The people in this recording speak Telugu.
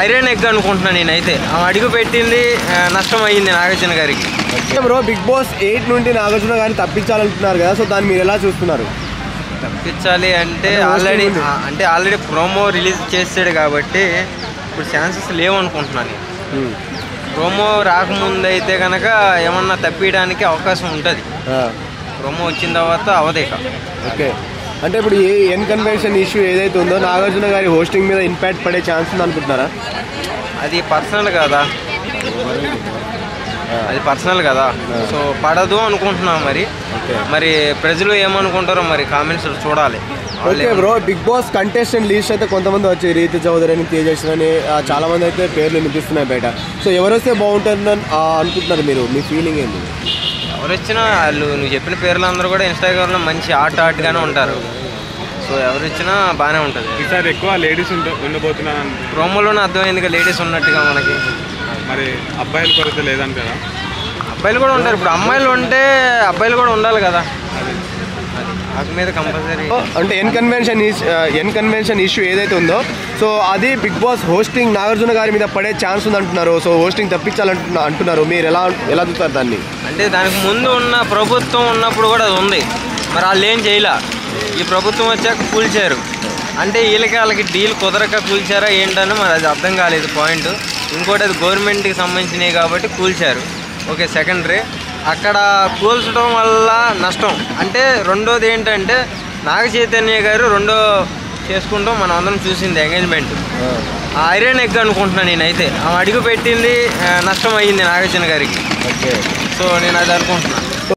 ఐరన్ ఎగ్ అనుకుంటున్నాను నేనైతే. అడుగు పెట్టింది నష్టం అయ్యింది నాగార్జున గారికి. బ్రో బిగ్ బాస్ 8 నుండి నాగార్జున గారిని తప్పించాలంటున్నారు కదా, సో దాన్ని మీరు ఎలా చూస్తున్నారు? తప్పించాలి అంటే ఆల్రెడీ ప్రోమో రిలీజ్ చేసాడు కాబట్టి ఇప్పుడు ఛాన్సెస్ లేవు అనుకుంటున్నాను. ప్రోమో రాకముందు అయితే కనుక ఏమన్నా తప్పియడానికి అవకాశం ఉంటుంది. ప్రోమో వచ్చిన తర్వాత అవదేక. ఓకే, అంటే ఇప్పుడు ఏ ఎన్ కన్వెన్షన్ ఇష్యూ ఏదైతే ఉందో నాగార్జున గారి హోస్టింగ్ మీద ఇంపాక్ట్ పడే ఛాన్స్ ఉంది అనుకుంటున్నారా? అది పర్సనల్ కదా, సో పడదు అనుకుంటున్నాం. మరి ప్రజలు ఏమనుకుంటారో మరి కామెంట్స్ చూడాలి. Okay bro, Bigg Boss contestant list అయితే కొంతమంది వచ్చి రీతి చౌదరి అని, తేజస్వి అని చాలా మంది అయితే పేర్లు వినిపిస్తున్నాయి బయట. సో ఎవరు వస్తే బాగుంటుందని అనుకుంటున్నారు మీరు? మీ ఫీలింగ్ ఏంటి? ఎవరు వచ్చినా వాళ్ళు నువ్వు చెప్పిన పేర్లు అందరూ కూడా ఇన్స్టాగ్రామ్లో మంచి ఆర్ట్గానే ఉంటారు. సో ఎవరు ఇచ్చినా బాగానే ఉంటుంది. ఈసారి ఎక్కువ లేడీస్ ఉండబోతున్నాను. ప్రోమోలోనే అర్థమైంది లేడీస్ ఉన్నట్టుగా మనకి. మరి అబ్బాయిల కొరత లేదంటారా? అబ్బాయిలు కూడా ఉంటారు. ఇప్పుడు అమ్మాయిలు ఉంటే అబ్బాయిలు కూడా ఉండాలి కదా, వాటి మీద కంపల్సరీ. అంటే ఎన్ కన్వెన్షన్ ఇష్యూ ఏదైతే ఉందో, సో అది బిగ్ బాస్ హోస్టింగ్ నాగార్జున గారి మీద పడే ఛాన్స్ ఉంది అంటున్నారు. సో హోస్టింగ్ తప్పించాలంటున్నారు. మీరు ఎలా చూస్తారు దాన్ని? అంటే దానికి ముందు ఉన్న ప్రభుత్వం ఉన్నప్పుడు కూడా అది ఉంది. మరి వాళ్ళు ఏం చేయలే. ఈ ప్రభుత్వం వచ్చాక కూల్చారు. అంటే వాళ్ళకి డీల్ కుదరక కూల్చారా ఏంటని మరి అది అర్థం కాలేదు పాయింట్. ఇంకోటి అది గవర్నమెంట్కి సంబంధించినవి కాబట్టి కూల్చారు. Okay, secondary. అక్కడ కూల్చడం వల్ల నష్టం. అంటే రెండోది ఏంటంటే నాగ చైతన్య గారు రెండో చేసుకుంటాం మనం అందరం చూసింది ఎంగేజ్మెంట్. ఐరన్ ఎగ్ అనుకుంటున్నాను నేనైతే. అడుగు పెట్టింది నష్టం అయ్యింది నాగార్జున గారికి. సో నేను అది అనుకుంటున్నాను.